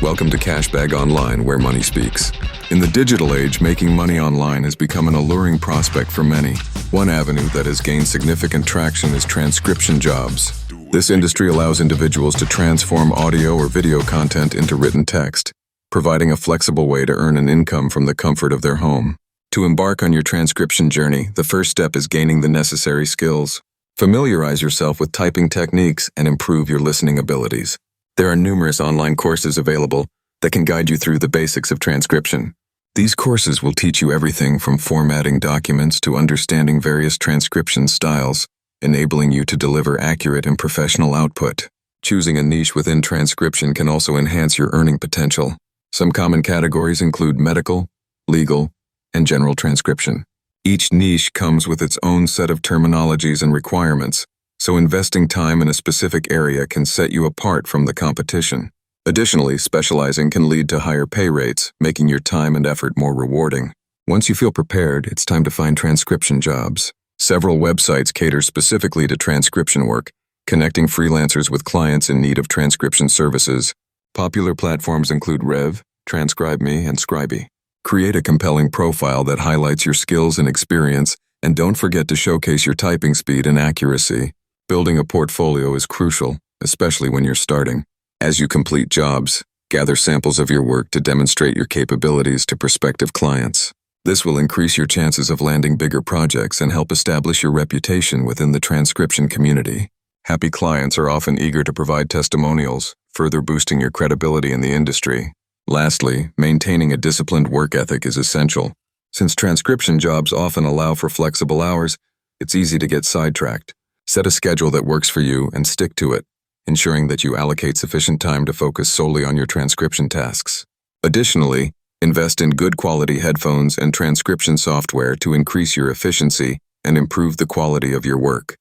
Welcome to Cashbag Online, where money speaks. In the digital age, making money online has become an alluring prospect for many. One avenue that has gained significant traction is transcription jobs. This industry allows individuals to transform audio or video content into written text, providing a flexible way to earn an income from the comfort of their home. To embark on your transcription journey, the first step is gaining the necessary skills. Familiarize yourself with typing techniques and improve your listening abilities. There are numerous online courses available that can guide you through the basics of transcription. These courses will teach you everything from formatting documents to understanding various transcription styles, enabling you to deliver accurate and professional output. Choosing a niche within transcription can also enhance your earning potential. Some common categories include medical, legal, and general transcription. Each niche comes with its own set of terminologies and requirements, so investing time in a specific area can set you apart from the competition. Additionally, specializing can lead to higher pay rates, making your time and effort more rewarding. Once you feel prepared, it's time to find transcription jobs. Several websites cater specifically to transcription work, connecting freelancers with clients in need of transcription services. Popular platforms include Rev, TranscribeMe, and Scribey. Create a compelling profile that highlights your skills and experience, and don't forget to showcase your typing speed and accuracy. Building a portfolio is crucial, especially when you're starting. As you complete jobs, gather samples of your work to demonstrate your capabilities to prospective clients. This will increase your chances of landing bigger projects and help establish your reputation within the transcription community. Happy clients are often eager to provide testimonials, further boosting your credibility in the industry. Lastly, maintaining a disciplined work ethic is essential. Since transcription jobs often allow for flexible hours, it's easy to get sidetracked. Set a schedule that works for you and stick to it, ensuring that you allocate sufficient time to focus solely on your transcription tasks. Additionally, invest in good quality headphones and transcription software to increase your efficiency and improve the quality of your work.